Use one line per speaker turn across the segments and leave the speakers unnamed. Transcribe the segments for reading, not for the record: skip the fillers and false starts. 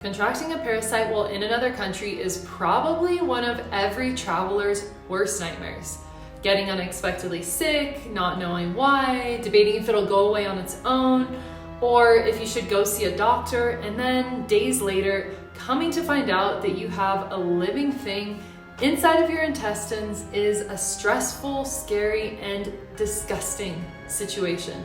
Contracting a parasite while in another country is probably one of every traveler's worst nightmares. Getting unexpectedly sick, not knowing why, debating if it'll go away on its own, or if you should go see a doctor, and then days later, coming to find out that you have a living thing inside of your intestines is a stressful, scary, and disgusting situation.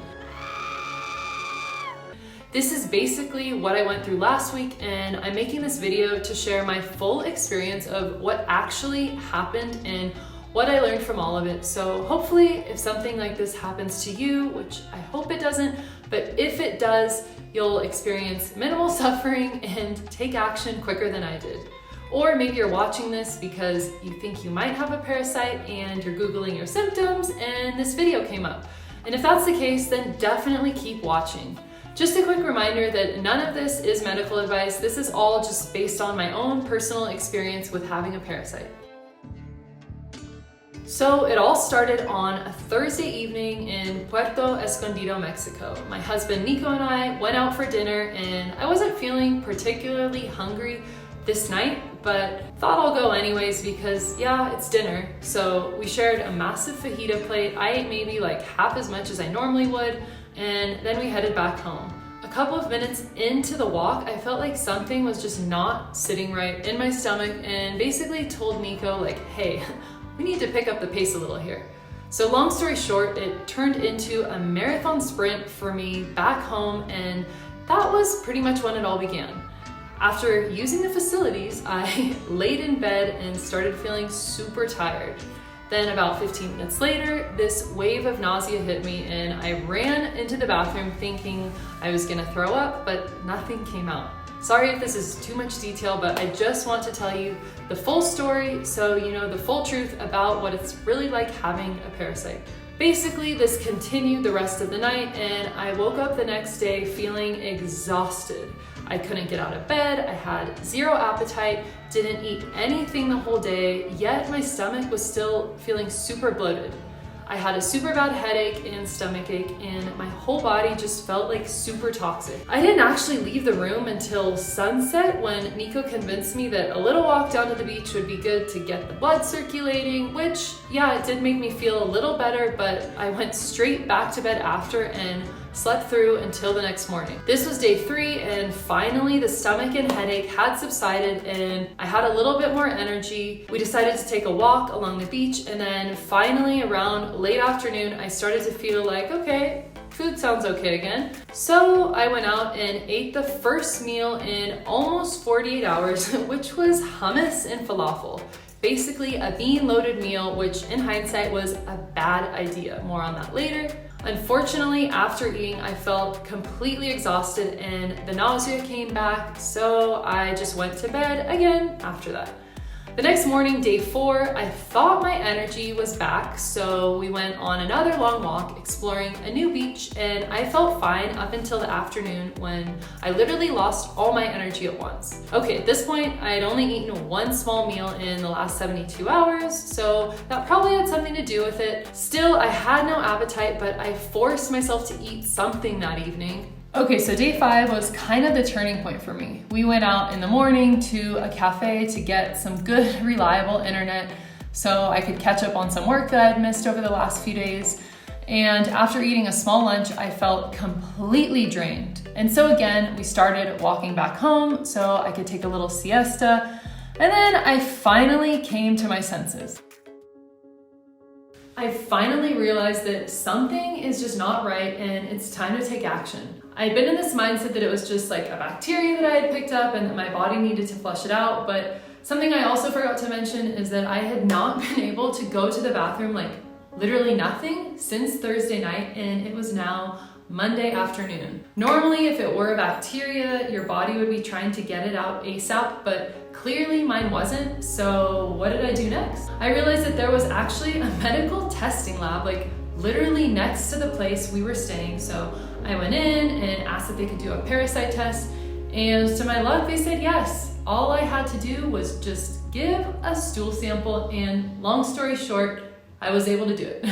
This is basically what I went through last week, and I'm making this video to share my full experience of what actually happened and what I learned from all of it. So hopefully if something like this happens to you, which I hope it doesn't, but if it does, you'll experience minimal suffering and take action quicker than I did. Or maybe you're watching this because you think you might have a parasite and you're Googling your symptoms and this video came up. And if that's the case, then definitely keep watching. Just a quick reminder that none of this is medical advice. This is all just based on my own personal experience with having a parasite. So it all started on a Thursday evening in Puerto Escondido, Mexico. My husband Nico and I went out for dinner, and I wasn't feeling particularly hungry this night, but thought I'll go anyways because yeah, it's dinner. So we shared a massive fajita plate. I ate maybe like half as much as I normally would, and then we headed back home. A couple of minutes into the walk, I felt like something was just not sitting right in my stomach, and basically told Nico like, hey, we need to pick up the pace a little here. So long story short, it turned into a marathon sprint for me back home, and that was pretty much when it all began. After using the facilities, I laid in bed and started feeling super tired. Then about 15 minutes later, this wave of nausea hit me, and I ran into the bathroom thinking I was gonna throw up, but nothing came out. Sorry if this is too much detail, but I just want to tell you the full story so you know the full truth about what it's really like having a parasite. Basically, this continued the rest of the night, and I woke up the next day feeling exhausted. I couldn't get out of bed, I had zero appetite, didn't eat anything the whole day, yet my stomach was still feeling super bloated. I had a super bad headache and stomach ache, and my whole body just felt like super toxic. I didn't actually leave the room until sunset when Nico convinced me that a little walk down to the beach would be good to get the blood circulating, which, yeah, it did make me feel a little better, but I went straight back to bed after and slept through until the next morning. This was day 3, and finally the stomach and headache had subsided and I had a little bit more energy. We decided to take a walk along the beach, and then finally around late afternoon I started to feel like, okay, food sounds okay again. So I went out and ate the first meal in almost 48 hours, which was hummus and falafel. Basically a bean-loaded meal, which in hindsight was a bad idea. More on that later. Unfortunately, after eating, I felt completely exhausted and the nausea came back, so I just went to bed again after that. The next morning, day 4, I thought my energy was back, so we went on another long walk exploring a new beach, and I felt fine up until the afternoon when I literally lost all my energy at once. Okay, at this point, I had only eaten one small meal in the last 72 hours, so that probably had something to do with it. Still, I had no appetite, but I forced myself to eat something that evening. Okay, so day 5 was kind of the turning point for me. We went out in the morning to a cafe to get some good, reliable internet so I could catch up on some work that I had missed over the last few days. And after eating a small lunch, I felt completely drained. And so again, we started walking back home so I could take a little siesta. And then I finally came to my senses. I finally realized that something is just not right and it's time to take action. I had been in this mindset that it was just like a bacteria that I had picked up and that my body needed to flush it out, but something I also forgot to mention is that I had not been able to go to the bathroom, like literally nothing, since Thursday night, and it was now Monday afternoon. Normally, if it were a bacteria, your body would be trying to get it out ASAP, but clearly mine wasn't, so what did I do next? I realized that there was actually a medical testing lab, like literally next to the place we were staying, so I went in and asked if they could do a parasite test, and to my luck, they said yes. All I had to do was just give a stool sample, and long story short, I was able to do it.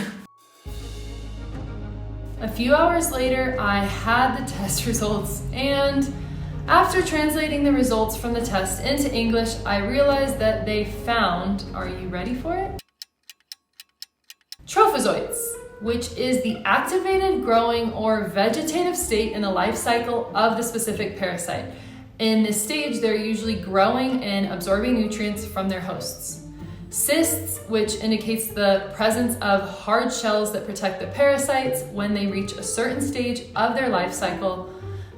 A few hours later, I had the test results, and After translating the results from the test into English, I realized that they found, are you ready for it? Trophozoites, which is the activated, growing, or vegetative state in the life cycle of the specific parasite. In this stage, they're usually growing and absorbing nutrients from their hosts. Cysts, which indicates the presence of hard shells that protect the parasites when they reach a certain stage of their life cycle.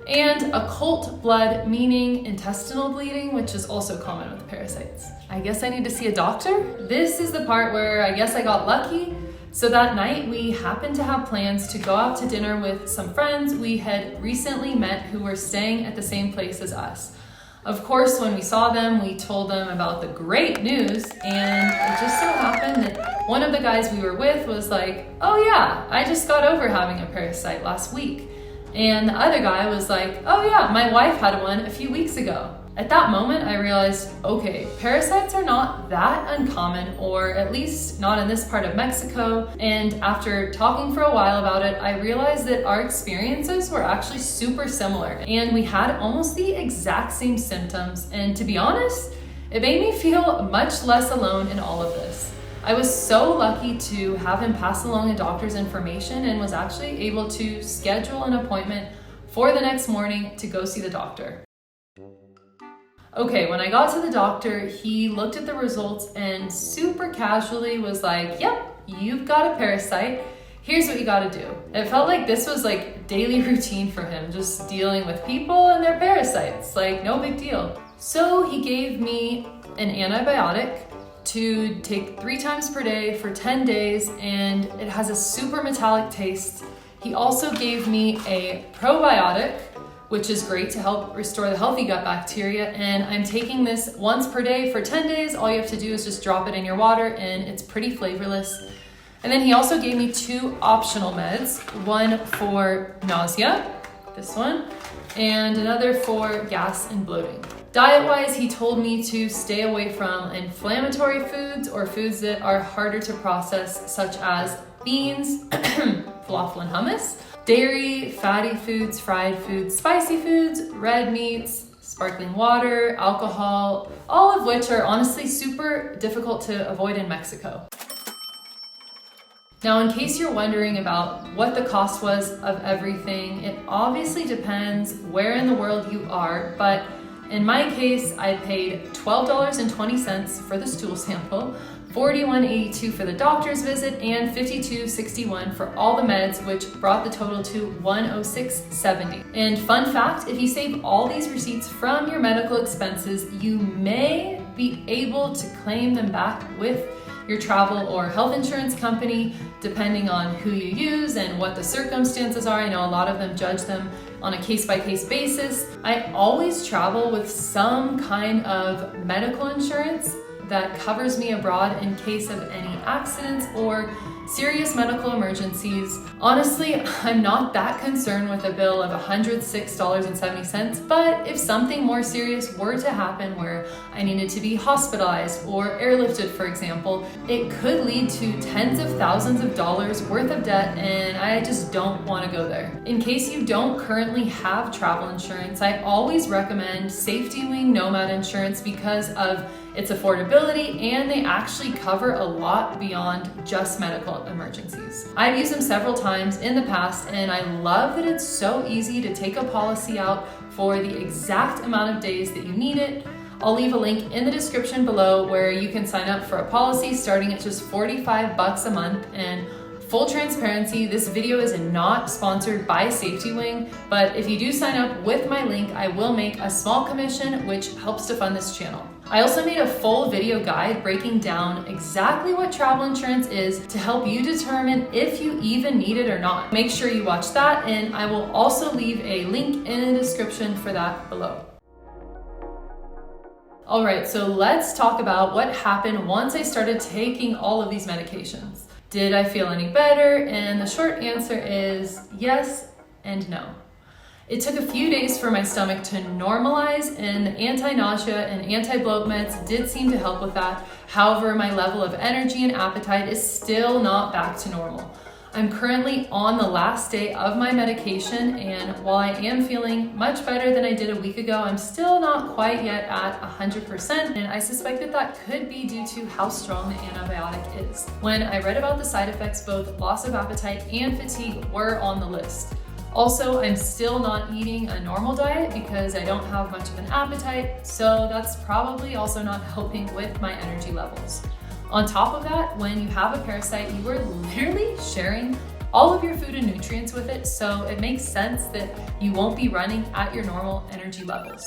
And occult blood, meaning intestinal bleeding, which is also common with parasites. I guess I need to see a doctor? This is the part where I guess I got lucky. So that night we happened to have plans to go out to dinner with some friends we had recently met who were staying at the same place as us. Of course, when we saw them, we told them about the great news, and it just so happened that one of the guys we were with was like, "Oh yeah, I just got over having a parasite last week." And the other guy was like, "Oh yeah, my wife had one a few weeks ago." At that moment, I realized, okay, parasites are not that uncommon, or at least not in this part of Mexico. And after talking for a while about it, I realized that our experiences were actually super similar, and we had almost the exact same symptoms. And to be honest, it made me feel much less alone in all of this. I was so lucky to have him pass along a doctor's information and was actually able to schedule an appointment for the next morning to go see the doctor. Okay, when I got to the doctor, he looked at the results and super casually was like, "Yep, you've got a parasite. Here's what you gotta do." It felt like this was like daily routine for him, just dealing with people and their parasites, like no big deal. So he gave me an antibiotic to take 3 times per day for 10 days, and it has a super metallic taste. He also gave me a probiotic, which is great to help restore the healthy gut bacteria, and I'm taking this once per day for 10 days. All you have to do is just drop it in your water, and it's pretty flavorless. And then he also gave me 2 optional meds, one for nausea, this one, and another for gas and bloating. Diet-wise, he told me to stay away from inflammatory foods or foods that are harder to process, such as beans, falafel and hummus, dairy, fatty foods, fried foods, spicy foods, red meats, sparkling water, alcohol, all of which are honestly super difficult to avoid in Mexico. Now, in case you're wondering about what the cost was of everything, it obviously depends where in the world you are, but in my case, I paid $12.20 for the stool sample, $41.82 for the doctor's visit, and $52.61 for all the meds, which brought the total to $106.70. And fun fact, if you save all these receipts from your medical expenses, you may be able to claim them back with your travel or health insurance company, depending on who you use and what the circumstances are. I know a lot of them judge them on a case-by-case basis. I always travel with some kind of medical insurance that covers me abroad in case of any accidents or serious medical emergencies. Honestly, I'm not that concerned with a bill of $106.70, but if something more serious were to happen where I needed to be hospitalized or airlifted, for example, it could lead to tens of thousands of dollars worth of debt, and I just don't want to go there. In case you don't currently have travel insurance, I always recommend Safety Wing Nomad Insurance because of its affordability, and they actually cover a lot beyond just medical emergencies. I've used them several times in the past, and I love that it's so easy to take a policy out for the exact amount of days that you need it. I'll leave a link in the description below where you can sign up for a policy starting at just $45 a month. And full transparency, this video is not sponsored by Safety Wing, but if you do sign up with my link, I will make a small commission, which helps to fund this channel. I also made a full video guide breaking down exactly what travel insurance is to help you determine if you even need it or not. Make sure you watch that, and I will also leave a link in the description for that below. All right, so let's talk about what happened once I started taking all of these medications. Did I feel any better? And the short answer is yes and no. It took a few days for my stomach to normalize, and the anti-nausea and anti-bloat meds did seem to help with that. However, my level of energy and appetite is still not back to normal. I'm currently on the last day of my medication, and while I am feeling much better than I did a week ago, I'm still not quite yet at 100%, and I suspect that that could be due to how strong the antibiotic is. When I read about the side effects, both loss of appetite and fatigue were on the list. Also, I'm still not eating a normal diet because I don't have much of an appetite, so that's probably also not helping with my energy levels. On top of that, when you have a parasite, you are literally sharing all of your food and nutrients with it, so it makes sense that you won't be running at your normal energy levels.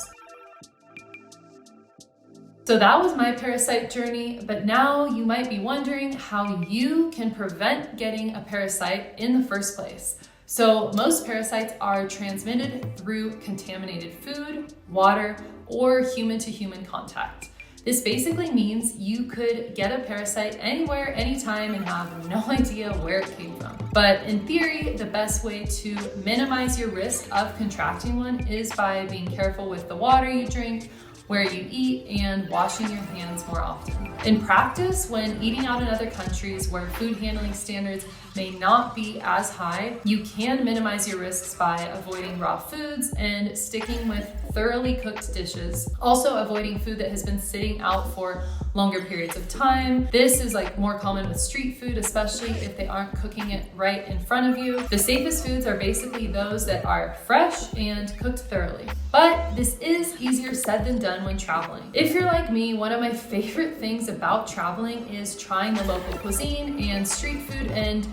So that was my parasite journey, but now you might be wondering how you can prevent getting a parasite in the first place. So most parasites are transmitted through contaminated food, water, or human-to-human contact. This basically means you could get a parasite anywhere, anytime, and have no idea where it came from. But in theory, the best way to minimize your risk of contracting one is by being careful with the water you drink, where you eat, and washing your hands more often. In practice, when eating out in other countries where food handling standards may not be as high, you can minimize your risks by avoiding raw foods and sticking with thoroughly cooked dishes. Also avoiding food that has been sitting out for longer periods of time. This is more common with street food, especially if they aren't cooking it right in front of you. The safest foods are basically those that are fresh and cooked thoroughly. But this is easier said than done when traveling. If you're like me, one of my favorite things about traveling is trying the local cuisine and street food, and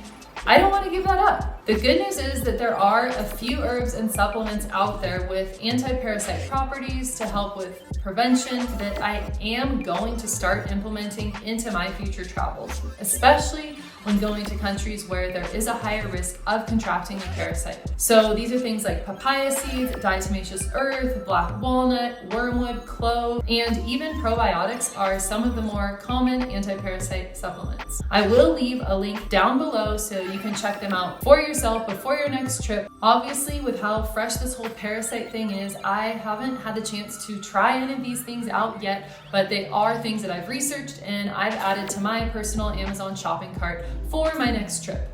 I don't want to give that up. The good news is that there are a few herbs and supplements out there with anti-parasite properties to help with prevention that I am going to start implementing into my future travels, especially when going to countries where there is a higher risk of contracting a parasite. So these are things like papaya seeds, diatomaceous earth, black walnut, wormwood, clove, and even probiotics are some of the more common anti-parasite supplements. I will leave a link down below so you can check them out for yourself before your next trip. Obviously, with how fresh this whole parasite thing is, I haven't had the chance to try any of these things out yet, but they are things that I've researched and I've added to my personal Amazon shopping cart for my next trip.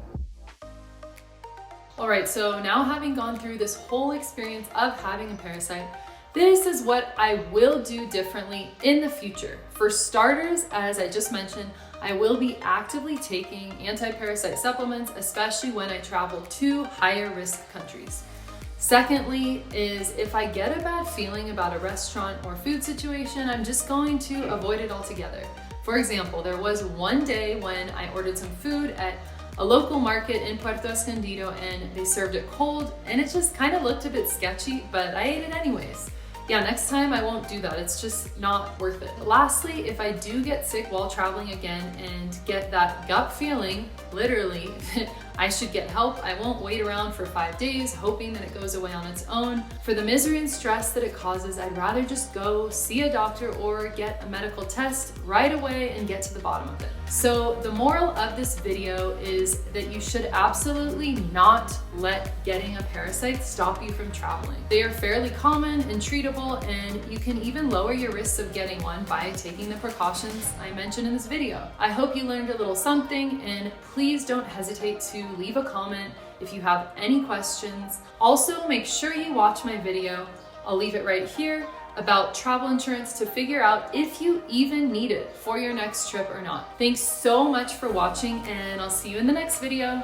All right, so now having gone through this whole experience of having a parasite, this is what I will do differently in the future. For starters, as I just mentioned, I will be actively taking anti-parasite supplements, especially when I travel to higher risk countries. Secondly is if I get a bad feeling about a restaurant or food situation, I'm just going to avoid it altogether. For example, there was one day when I ordered some food at a local market in Puerto Escondido and they served it cold and it just kind of looked a bit sketchy, but I ate it anyways. Yeah, next time I won't do that. It's just not worth it. Lastly, if I do get sick while traveling again and get that gut feeling, literally, that I should get help, I won't wait around for 5 days hoping that it goes away on its own. For the misery and stress that it causes, I'd rather just go see a doctor or get a medical test right away and get to the bottom of it. So the moral of this video is that you should absolutely not let getting a parasite stop you from traveling. They are fairly common and treatable, and you can even lower your risks of getting one by taking the precautions I mentioned in this video. I hope you learned a little something, and please don't hesitate to leave a comment if you have any questions. Also, make sure you watch my video, I'll leave it right here, about travel insurance to figure out if you even need it for your next trip or not. Thanks so much for watching, and I'll see you in the next video.